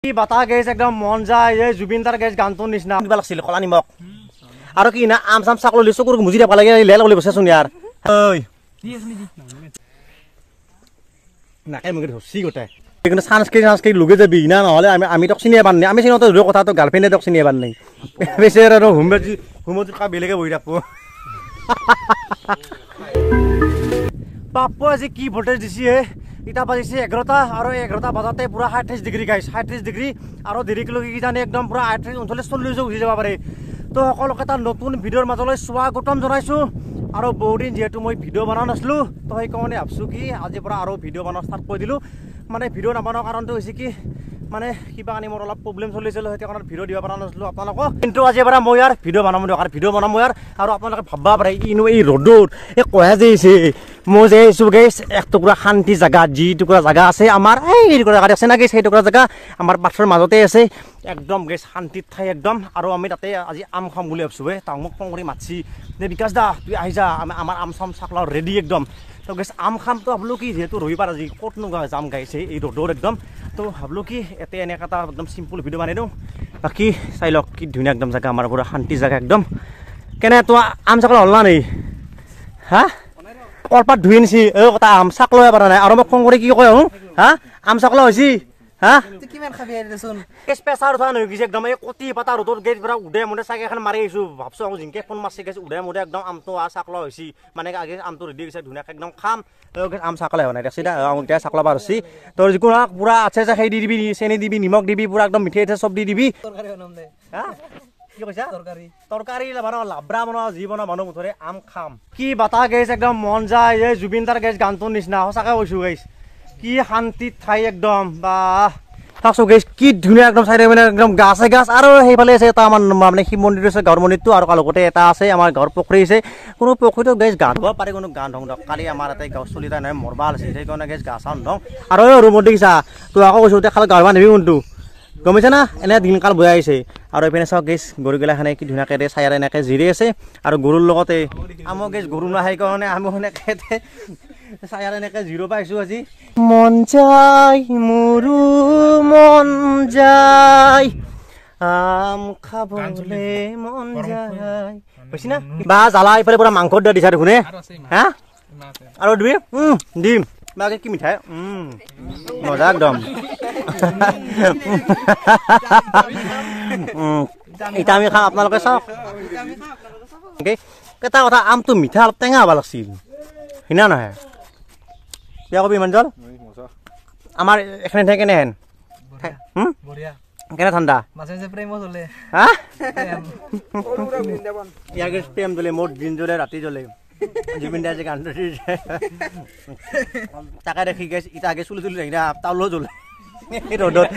কি বাতা গেছ একদম মন যায় এই জুবিন তাৰ গেছ গানটোৰ নিচিনা কিবা লাগছিল কলা নিমখ আৰু কি না আম চাম চাক ললি চকুৰ মুজি দেখ লাগে লেল বুলি বসেছোন ইয়াৰ ঐ নাকে মুগে ধৰছি গোটাই কিন্তু সানস্কৃতি লুগে যাবি না নহলে আমি তক চিনিয়ে পান নাই আমি চিনতে ধৰ কথাটো গাৰ্লফ্ৰেণ্ডে তক চিনিয়ে পান নাই বেচেৰা আৰু হুমতি কা বেলেগে বহি থাকব পাপু আজি কি ভোল্টেজ দিছি হে ইটা বাজিছে 11টা আৰু 11টা বাজাতে পুৰা 38 ডিগ্ৰী গাইছ 38 ডিগ্ৰী আৰু দেৰিকলৈ কি জানে একদম পুৰা 38 39 40 উঠি যাব পাৰে তো সকলোকে এটা নতুন ভিডিঅ'ৰ মাজলৈ স্বাগতম জনাইছো আৰু বহুদিন যেহেতু মই ভিডিঅ' বনাও নাছিলো তো সেইকাৰণে ভাবছো কি আজিৰ পৰা আৰু ভিডিঅ' বনাব ষ্টাৰ্ট কৰি দিলো মানে ভিডিঅ' নবনোৱাৰ কাৰণটো হৈছে কি মানে কিবা কানি মোৰ অলপ প্ৰব্লেম চলিছিল সেইটো কাৰণে ভিডিঅ' দিব পৰা নাছিলো আপোনালোকক কিন্তু আজিৰ পৰা মই ইয়াৰ ভিডিঅ' বনাম দিয়ক আৰু ভিডিঅ' বনাম ইয়াৰ আৰু আপোনালোকে ভাববা পাৰে ইনো এই ৰ'দত এই কয়া যাইছে মই যে আইছো গাইছ এক টুকুৰা শান্তি জায়গা যি টুকুৰা জায়গা আছে আমাৰ এই টুকুৰা জায়গা আছে না গাইছ সেই টুকুৰা জায়গা আমাৰ পাথৰৰ মাজতে আছে একদম গাইছ শান্তিত ঠাই একদম আৰু আমি তাতে আজি আম খাম বুলি ভাবছো বে তাক মোক ফোন কৰি মাতছি যে বিকাশ দা তুই আহি যা আমাৰ আম চাম চাকলা ৰেডি একদম তো গাইছ আম খাম তো ভাবলো কি যেহেতু ৰবিবাৰ আজি ক'তনো যাম গাইছে এই ৰ'দত একদম তো ভাবলো কি এতে এনেকা এটা একদম সিম্পল ভিডিঅ' বনাই দিওঁ বাকী চাই লওক কি ধুনীয়া একদম জায়গা আমাৰ পুৰা শান্তি জায়গা একদম কেনে তো আম চাকলা হ'ল না নেই হা কলপাত ধুই নিছি এই কথা আম চাক লৈ পৰা নাই আৰু মোক ফোন কৰি কি কয় হা আম চাকলা হৈছে হা কিমান খাবি দেচোন স্পেচাৰ উঠা হৈ গৈছে একদম এই কটি পাতা ৰ'দত গেট পৰা উদে মুদে চাগে এখন মাৰি আহিছো ভাবছো আকৌ জিংকে ফোন মাৰছি গেছ উদে মুদে একদম আমটো চাকলা হৈছে মানে আগে আমটো ৰেডি গৈছে ধুনীয়াকৈ একদম খাম আম চাকলা হোৱা নাই দেখছি দা এতিয়া চাকলা পাৰ হৈছি তোৰ যিকোনো পুৰা আছে সেই দি দিবি চেনি দিবি নিমখ দিবি পুৰা একদম মিঠাই চব দি দিবি হা কি কৈছা তৰকাৰী লাবৰা বনাও যি বনাও মানুহ মুঠৰে আম খাম কি বাতা গেছ একদম মন যায় এই জুবিন তাৰ গেছ গানটোৰ নিচিনা সঁচাকৈ কৈছো গাইছ কি শান্তিত ঠাই একদম বা চাওকচোন গাইছ কি ধুনীয়া একদম চাইডে মানে একদম গাছে গাছ আৰু সেইফালে আছে এটা আমাৰ মানে শিৱ মন্দিৰ আছে গাঁৱৰ মন্দিৰটো আৰু লগতে এটা আছে আমাৰ গাঁৱৰ পুখুৰী আছে কোনো পুখুৰীটো গাইছ গা ধুব পাৰে কোনো গা ধং কালি আমাৰ এটা গাঁও চলি এটা নহয় মৰবা আছে সেইকাৰণে গাইছ গা চা ধং আৰু এই ৰুমত দেখিছা তোৰ আকৌ কৈছো এতিয়া খালি গা ধুবা নিবি কোনটো গম পাইছা না এনে দিনকাল বৈ আহিছে আৰু এইপিনে চাওক গেছ গৰুগিলাখানে কি ধুনীয়াকৈ চায়াৰ এনেকৈ জিৰি আছে আৰু গৰুৰ লগতে আমো গেছ গৰু নাহে কাৰণে আমি সেনেকৈ চায়াৰ এনেকৈ জিৰ' পাইছোঁ আজি মন যায় মোৰো মন যায় আম খাবলৈ মন যায় বুজিছি না বা জ্বালা এইফালে পুৰা মাংস দিয়া দিছা দেখোনে হা আৰু দিবি দিম বাকি কি মিঠাই মজা একদম এটা আমি খাওঁ আপোনালোকে চাওক এটা কথা আমটো মিঠা অলপ টেঙা হ'ব লাগছিল সিনা নহয় বিয়া কবি ইমান জল আমাৰ এখানে ঠাই কেনেহেন কেনে ঠাণ্ডা হা ইয়াৰ প্ৰেম জ্বলে মোৰ দিন জ্বলে ৰাতি জ্বলে জুবিন দাই যে গানটো তাকে দেখি গেছ ইটা আগে চুলি চুলি দেখি না তাউলো জ্বলে ৰ'দত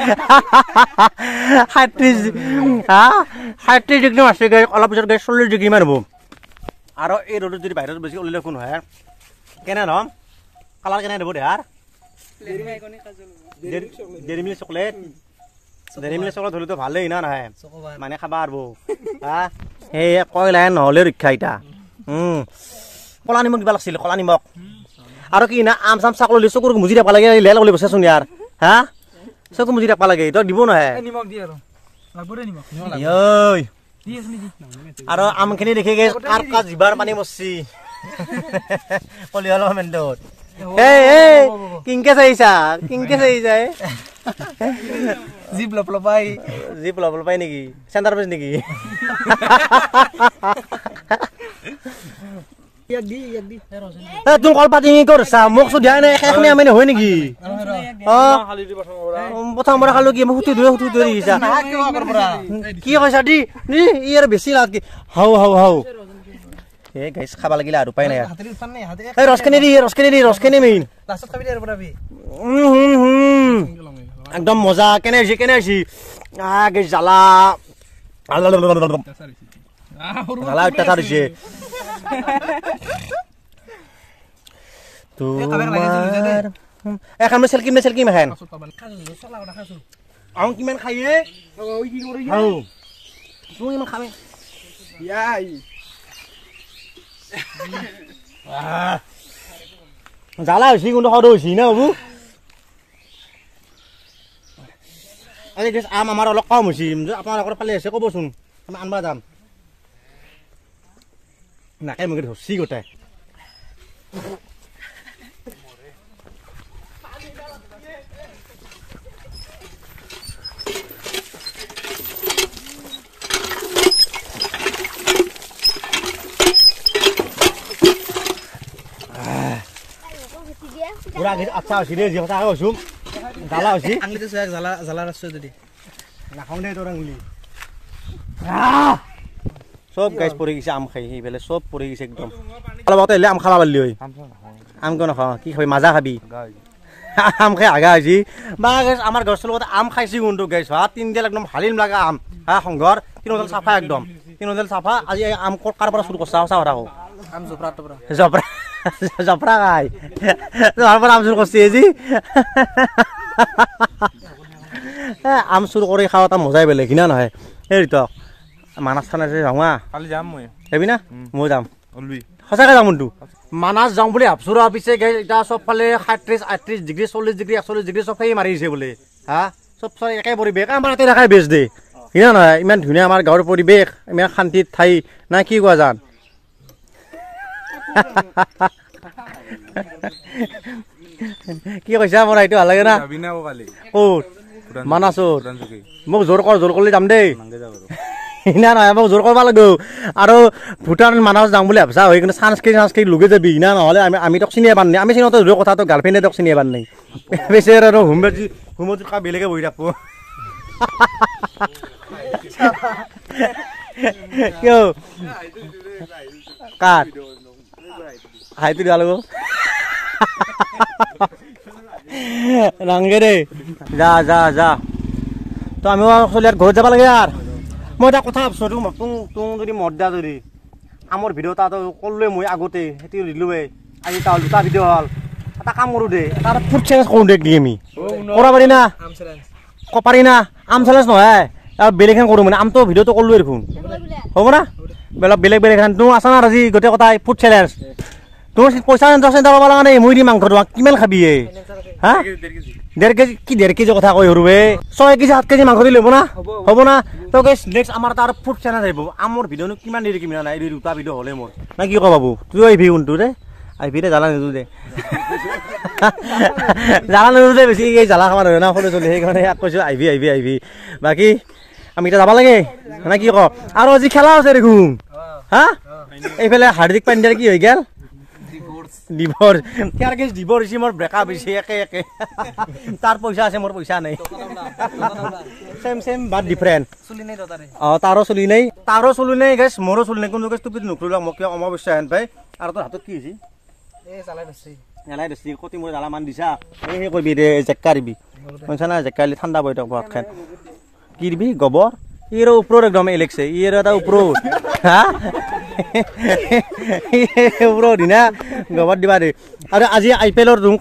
37 ডিগ্ৰী আছে গাই অলপ পিছত গাই 40 ডিগ্ৰী মান হ'ব আৰু এই ৰ'দত যদি বাহিৰত বেছি ওলালে কোন হয় কেনে নম কালাৰ কেনে দিব দেহাৰ ডেৰি মিল্ক চকলেট ধৰিলেতো ভালেই না নহয় মানে খাবা আৰু হা সেই কয়লাই নহ'লে ৰক্ষা ইটা কলা নিমখ দিবা লাগছিল কলা নিমখ আৰু কি না আম চাম চাক ললি চকুৰ মুজি দেখ লাগে লেল বুলি বসেছোন ইয়াৰ হা চকু মুজি দেখ লাগে তই দিব নহয় আৰু আমখিনি দেখি গে কা জিবাৰ পানী মৰছি কলিয়াল মেন্দত কিংকে চাইছা জিপ লপলপাই নেকি চেণ্টাৰ পেজ নেকি তুমি কলপাতি কৰিছা মোক দিয়া নাই এখনি আমি নহয় নেকি প্ৰথম পৰা খালো কি সুটি ধৰি দিছা কি কৈছা দি ইয়াৰ বেছি লাগে হাও এই গাইছ খাবা লাগিলে আৰু উপায় নাই এই ৰসখিনি মেইন একদম মজা কেনে হৈছে গাইছ জ্বালা অত্যাচাৰ হৈছে এখন মই চেলকিম এখন আম কিমান খাইয়ে ইমান খাবে জ্বালা হৈছে কিন্তু সদ হৈছে না বাবু আজি গেছ আম আমাৰ অলপ কম হৈছে আপোনালোকৰ ফালে আছে ক'বচোন আমি আনবা যাম নাকে মুখে ধৰছি গোটাই পুৰা আচ্ছা হৈছে দেই যি কথা কৈছোঁ জ্বালা হৈছে আঙুলিতে চোৱা জ্বালা ৰাখছোঁ যদি নাখাওঁ দেই তোৰ আঙুলি চব গাইছ পৰি গৈছে আম খাই সেইফালে চব পৰি গৈছে একদম অলপ আহিলে আম খাব পাৰিলি হয় আম কিয় নাখাওঁ কি খাবি মাজা খাবি আম খাই আগা হৈছে বা গাইছ আমাৰ গছৰ লগত আম খাইছে কোনটো গাইছ হা তিনিডাল একদম হালিম লগা আম হা সংঘৰ তিনিডাল চাফা একদম তিনিডাল চাফা আজি আম কাৰ পৰা চুৰ কৰছা সঁচা কথা কওঁ আম জপৰা জপৰা খাই তোমাৰ পৰা আম চুৰ কৰছি আজি আম চুৰ কৰি খাওঁ এটা মজাই বেলেগ কিনা নহয় সেই ৰিতক মানাছ খান আছে যাওঁ কালি যাম মই যাবি না মই যাম ওলবি সঁচাকৈ যাম কিন্তু মানাছ যাওঁ বুলি ভাবছোঁ ৰ পিছে এতিয়া চবফালে 37-38 ডিগ্ৰী 40 ডিগ্ৰী 41 ডিগ্ৰী চব সেই মাৰিছে বোলে হা চব একে পৰিৱেশ আমাৰ ইয়াতে একে বেছ দে কিনা নহয় ইমান ধুনীয়া আমাৰ গাঁৱৰ পৰিৱেশ ইমান শান্তিত ঠাই না কি কোৱা জান কি কৈছা মোৰ এইটো ভাল লাগে না ক'ত মানাছত মোক জোৰ কৰিলে যাম দেই না নহয় মোক জোৰ কৰিব লাগিব আৰু ভূটান মানাছ যাম বুলি ভাবছা হয় কিন্তু চান্সক্ৰীম লগে যাবি না নহ'লে আমি তোক চিনিয়ে পাম নাই আমি চিনিয়তো জোৰ কথাটো গাৰ্লফ্ৰেণ্ডে তোক চিনিয়ে পাম নাই বেছি আৰু হোমত বেলেগে বহি থাকব কিয় কাৰ হাইটো দিয়া লাগিব নাংগে দেই যা যা যা তো আমিও চলি ইয়াত ঘৰত যাব লাগে আৰু মই এটা কথা ভাবছোঁ তোক যদি মদ দিয়া যদি আমৰ ভিডিঅ' এটা ক'লোৱে মই আগতে সেইটো দিলোঁৱে আজি এটা হ'ল 2টা ভিডিঅ' হ'ল এটা কাম কৰোঁ দেই এটা ফুড চেলেঞ্জ কৰোঁ দেই আমি কৰা পাৰি না পাৰি না আম চেলেঞ্জ নহয় আৰু বেলেগ এখন কৰোঁ মানে আমটো ভিডিঅ'টো ক'লোৱে দেখোন হ'ব না বেলেগ এখন তোৰ আছা না আজি গোটেই কথাই ফুড চেলেঞ্জ তোৰ পইচা চিন্তা পাব লগা নাই মই দি মাংস তোমাক কিমান খাবি হা 1.5 কেজি কথা কৈ সৰু 6 কেজি 7 কেজি মাংস দিলে হ'ব না তো নেক্সট আমাৰ তাৰ ফুড চেলেঞ্জ আহিব আমৰ ভিডিঅ'নো কিমান দেৰি কিমান নাই 2টা ভিডিঅ' হ'লে মোৰ না কি কওঁ বাবু তুই আহিবি কোনটো দে আহিবি দে জ্বালা নিদো দে জ্বালা নিদো দে বেছি এই জ্বালা খাব নহয় না সৰু চলি সেইকাৰণে ইয়াক কৈছোঁ আহিবি বাকী আমি এতিয়া যাব লাগে না কি কওঁ আৰু আজি খেলা আছে দেখোন হা এইফালে হাৰ্দিক পাণ্ডিয়াৰ কি হৈ গ'ল ডিভোৰ্স হৈছে মোৰ ব্ৰেকআপ হৈছে একে তাৰ পইচা আছে মোৰ পইচা নাই চেম বাট ডিফাৰেণ্ট তাৰো চলি নাই গেছ মোৰো চলি নাই কোনো গেছ টুপিত নুখুলিলাক মোক কিয় অমাৱস্যা হেন পাই আৰু তোৰ হাতত কি হৈছে জ্বালাই ধৰিছি কতি মোৰ জ্বালা মান দিছা সেই কৰিবি দে জেক্কা দিবি শুনিছা না জেক্কালি ঠাণ্ডা বৈ থাকব হাতখন কি দিবি গোবৰ ইৰ ওপৰত একদম এলেক্সে ইৰ এটা ওপৰত হা ওপৰত দিনা গোবৰ দিবা দে আৰু আজি IPLৰ ৰুম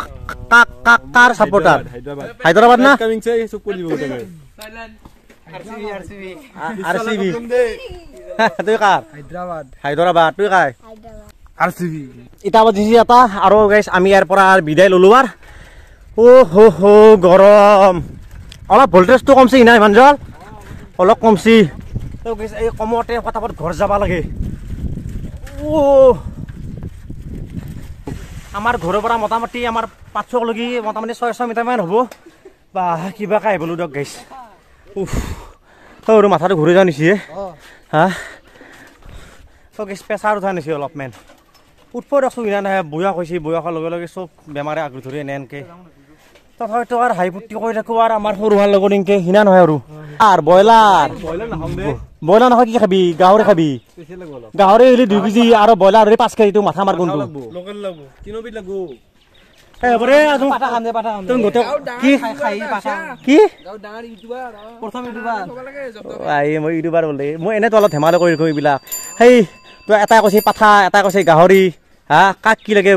কাৰ ছাপোৰ্টাৰ হায়দৰাবাদ না RCB তুই কাৰ হায়দৰাবাদ তুই কাৰ RCB ইটা বাজিছে এটা আৰু গাইছ আমি ইয়াৰ পৰা বিদায় ল'লো আৰু হো গৰম অলপ ভল্টেজটো কমছে না ইমান জল অলপ কমছি এই কমতে ফটাফট ঘৰ যাব লাগে আমাৰ ঘৰৰ পৰা মোটামুটি আমাৰ 500 লগি মোটামুটি 600 মিটাৰমান হ'ব বা কিবা কাই বলো দিয়ক গাইছ সৰু মাথাটো ঘূৰি যোৱা নিছে হা গাইছ প্ৰেছাৰ উঠা নিছে অলপমান উঠব দেখোন কিনা নাহে বয়স হৈছে বয়সৰ লগে লগে চব বেমাৰে আগুৰি ধৰি এনেকৈ তথাপিতো আৰু হাই ফুৰ্তি কৰি থাকোঁ আৰু আমাৰ সৰু হোৱাৰ লগত এনেকৈ সিনা নহয় আৰু ব্ৰইলাৰ নহয় কি খাবি গাহৰি খাবি গাহৰি হ'লে 2 কেজি আৰু ব্ৰইলাৰ হ'লে 5 কেজি মাথা মাৰ কোনটো মই ইউটিউবাৰ বোলে মই এনেতো অলপ ধেমালি কৰি ৰাখোঁ এইবিলাক সেই তই এটাই কৈছে পাঠা এটাই কৈছে গাহৰি হা কাক কি লাগে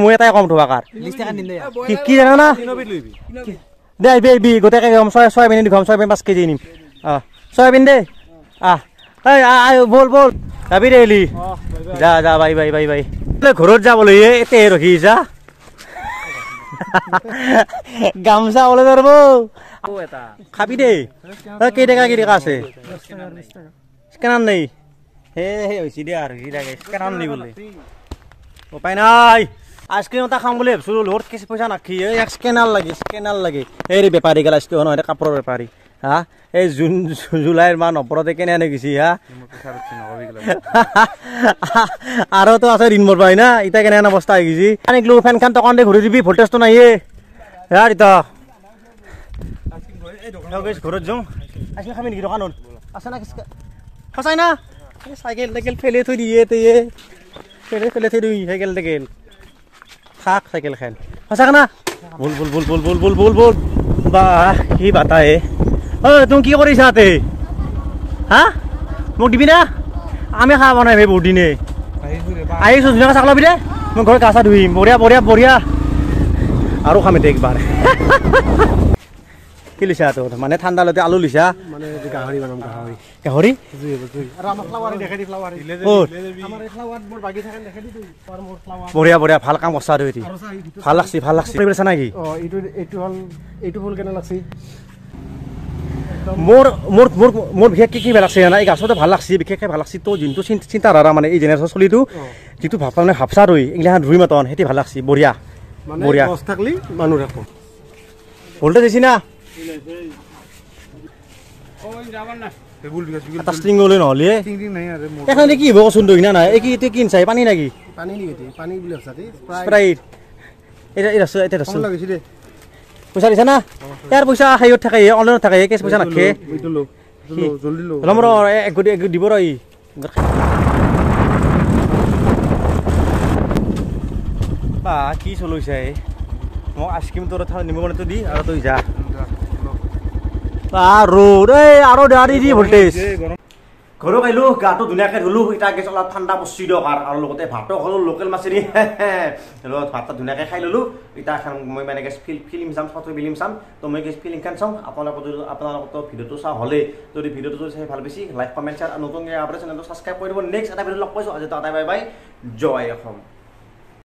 মই এটাই কম থবা কাৰ কি জানা না দে আহিবি গোটেই চয়াবিন দিম চয়াবিন 5 কেজি নিম চয়াবিন দে বল যাবি দে যা বাই ঘৰত যাবলৈ এতে ৰখি যা গামোচা ওলাই ধৰব খাবি দেই কেই টকা আছে স্কেনাৰ নাই হে হৈছে দে আৰু স্কেনাৰ নাই বোলে উপায় নাই আইচক্ৰীম এটা খাম বুলি ভাবিছিলো লগত কিছু পইচা নাখি এক স্কেনাৰ লাগে এই বেপাৰী গেলা আইচক্ৰীম নহয় কাপোৰৰ বেপাৰী হা এই জুলাইৰ মাহ নপৰতে কেনে আনি গৈছি হা আৰু তো আছে ঋণ মৰবাই না এতিয়া কেনে অৱস্থা হৈ গৈছি আনিলো ফেনখন টকান দি ঘূৰি দিবি ভল্টেজটো নাইয়ে ইয়াৰ এতিয়া ঘৰত যাওঁ আইচক্ৰীম খাবি নেকি দোকানত আছে না সঁচাই না চাইকেল ফেলে থৈ দিয়ে ফেলে থৈ দিবি চাইকেল খাক চাইকেল খান সঁচাকে না বল বাহ কি বাতাহে তুমি কি কৰিছা তে হা মোক দিবি না আমি খাব নাই ভাই বহুত দিনে আহিছো ধুনীয়াকৈ চাক লবি দে মই ঘৰত গা চা ধুইম বঢ়িয়া আৰু খাম এতিয়া একবাৰ কি লৈছা তোৰ মানে ঠাণ্ডা লতে আলু লৈছা মানে গাহৰি বঢ়িয়া ভাল কাম কৰছা আৰু এটি ভাল লাগছি লৈছা নাকি মোৰ বিশেষকৈ কি ভাল লাগছে না এই গাছতে ভাল লাগছে বিশেষকৈ ভাল লাগছে তো যোনটো চিন্তাধাৰা মানে এই জেনেৰেশ্যন চলিটো যিটো মানে ভাবছা ৰৈ এইগিলাখান ধুই মাতন সেইটো ভাল লাগছে বঢ়িয়া থাকলি মানুহ ৰাখো ভল্টেজ দিছি না কি হব কচোন দই না নাই এই কি চাই পানী নাকি পইচা দিছা না ইয়াৰ পইচা হেৰিত থাকে অনলাইনত থাকে কেছ পইচা নাখে দিব ৰ বা কি চলৈছে মোক আইচক্ৰীম তোৰ নিমখ পানীটো দি আৰু তই যা ৰ'দ আৰু দাঁড়ি দি ভল্টেজ ঘৰত আহিলোঁ গাটো ধুনীয়াকৈ ধুলোঁ এতিয়া গেছ অলপ ঠাণ্ডা পচি দিয়ক আৰু লগতে ভাতো খালোঁ লোকেল মাছেদি ভাত ধুনীয়াকৈ খাই ল'লোঁ এতিয়া মই মানে গেছ ফিল্ম চাম ফিল্ম চাম তো মই গেছ ফিল্মখন চাওঁ আপোনালোকতো ভিডিঅ'টো চাওঁ হ'লে যদি ভিডিঅ'টো যদি চাই ভাল বেছি লাইক কমেণ্ট শ্বেয়াৰ আৰু নতুনকৈ আপোনাৰ চেনেলটো ছাবস্ক্ৰাইব কৰি দিব নেক্সট এটা ভিডিঅ' লগ পাইছোঁ আজি তাতে বাই বাই জয় অসম।